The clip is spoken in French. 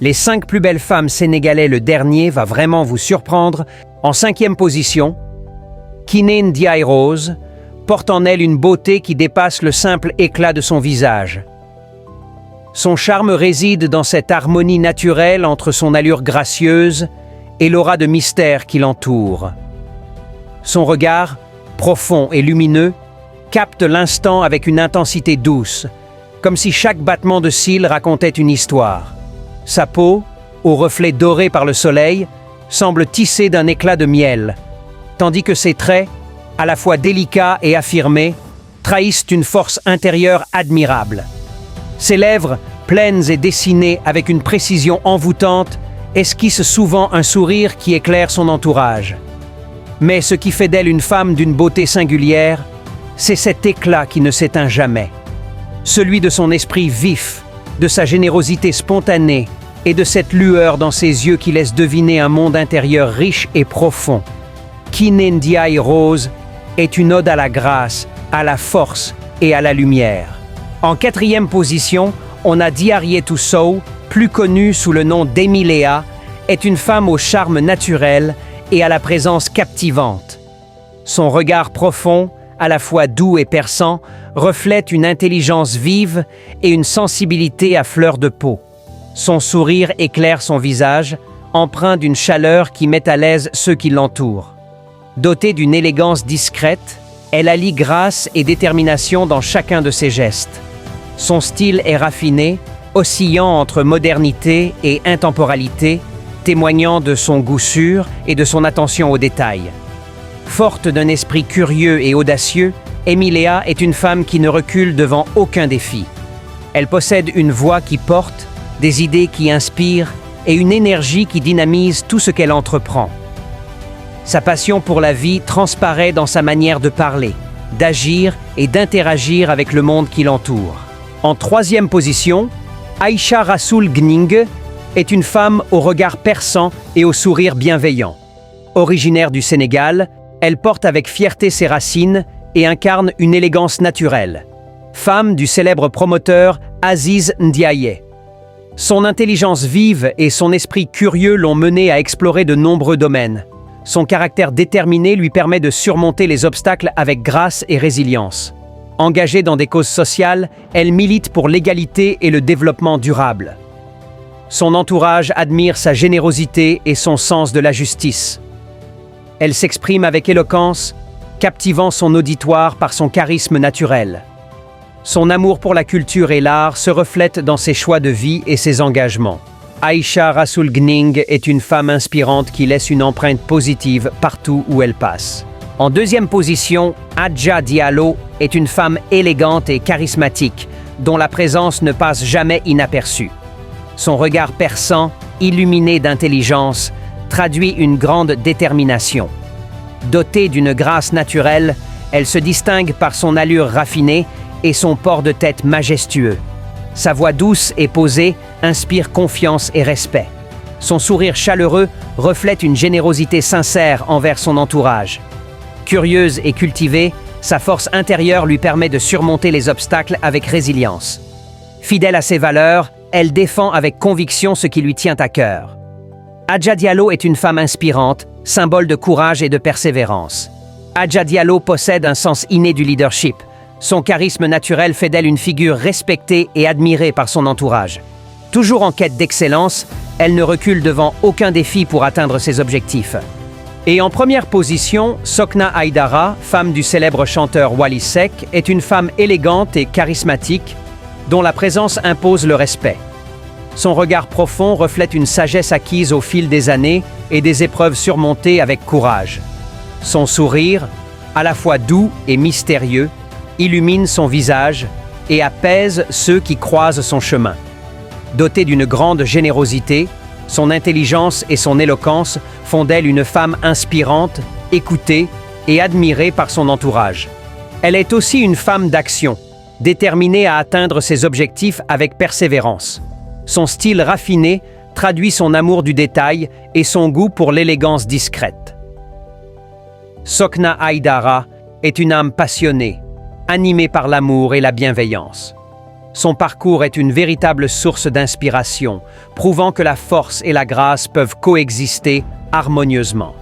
Les 5 plus belles femmes sénégalaises, le dernier va vraiment vous surprendre. En 5e position, Kiné Ndiaye Rose porte en elle une beauté qui dépasse le simple éclat de son visage. Son charme réside dans cette harmonie naturelle entre son allure gracieuse et l'aura de mystère qui l'entoure. Son regard, profond et lumineux, capte l'instant avec une intensité douce, comme si chaque battement de cils racontait une histoire. Sa peau, aux reflets dorés par le soleil, semble tissée d'un éclat de miel, tandis que ses traits, à la fois délicats et affirmés, trahissent une force intérieure admirable. Ses lèvres, pleines et dessinées avec une précision envoûtante, esquissent souvent un sourire qui éclaire son entourage. Mais ce qui fait d'elle une femme d'une beauté singulière, c'est cet éclat qui ne s'éteint jamais. Celui de son esprit vif, de sa générosité spontanée et de cette lueur dans ses yeux qui laisse deviner un monde intérieur riche et profond. Kiné Ndiaye Rose est une ode à la grâce, à la force et à la lumière. En 4e position, on a Diarietou Sow, plus connue sous le nom d'Emiléa, est une femme au charme naturel et à la présence captivante. Son regard profond, à la fois doux et perçant, reflète une intelligence vive et une sensibilité à fleur de peau. Son sourire éclaire son visage, empreint d'une chaleur qui met à l'aise ceux qui l'entourent. Dotée d'une élégance discrète, elle allie grâce et détermination dans chacun de ses gestes. Son style est raffiné, oscillant entre modernité et intemporalité, témoignant de son goût sûr et de son attention aux détails. Forte d'un esprit curieux et audacieux, Emiléa est une femme qui ne recule devant aucun défi. Elle possède une voix qui porte, des idées qui inspirent et une énergie qui dynamise tout ce qu'elle entreprend. Sa passion pour la vie transparaît dans sa manière de parler, d'agir et d'interagir avec le monde qui l'entoure. En 3e position, Aïcha Rassoul Gning est une femme au regard perçant et au sourire bienveillant. Originaire du Sénégal, elle porte avec fierté ses racines et incarne une élégance naturelle. Femme du célèbre promoteur Aziz Ndiaye. Son intelligence vive et son esprit curieux l'ont menée à explorer de nombreux domaines. Son caractère déterminé lui permet de surmonter les obstacles avec grâce et résilience. Engagée dans des causes sociales, elle milite pour l'égalité et le développement durable. Son entourage admire sa générosité et son sens de la justice. Elle s'exprime avec éloquence, captivant son auditoire par son charisme naturel. Son amour pour la culture et l'art se reflète dans ses choix de vie et ses engagements. Aïcha Rassoul Gning est une femme inspirante qui laisse une empreinte positive partout où elle passe. En 2e position, Adja Diallo est une femme élégante et charismatique, dont la présence ne passe jamais inaperçue. Son regard perçant, illuminé d'intelligence, traduit une grande détermination. Dotée d'une grâce naturelle, elle se distingue par son allure raffinée et son port de tête majestueux. Sa voix douce et posée inspire confiance et respect. Son sourire chaleureux reflète une générosité sincère envers son entourage. Curieuse et cultivée, sa force intérieure lui permet de surmonter les obstacles avec résilience. Fidèle à ses valeurs, elle défend avec conviction ce qui lui tient à cœur. Adja Diallo est une femme inspirante, symbole de courage et de persévérance. Adja Diallo possède un sens inné du leadership. Son charisme naturel fait d'elle une figure respectée et admirée par son entourage. Toujours en quête d'excellence, elle ne recule devant aucun défi pour atteindre ses objectifs. Et en 1re position, Sokna Aïdara, femme du célèbre chanteur Wally Seck, est une femme élégante et charismatique, dont la présence impose le respect. Son regard profond reflète une sagesse acquise au fil des années et des épreuves surmontées avec courage. Son sourire, à la fois doux et mystérieux, illumine son visage et apaise ceux qui croisent son chemin. Dotée d'une grande générosité, son intelligence et son éloquence font d'elle une femme inspirante, écoutée et admirée par son entourage. Elle est aussi une femme d'action, déterminée à atteindre ses objectifs avec persévérance. Son style raffiné traduit son amour du détail et son goût pour l'élégance discrète. Sokna Aïdara est une âme passionnée, animée par l'amour et la bienveillance. Son parcours est une véritable source d'inspiration, prouvant que la force et la grâce peuvent coexister harmonieusement.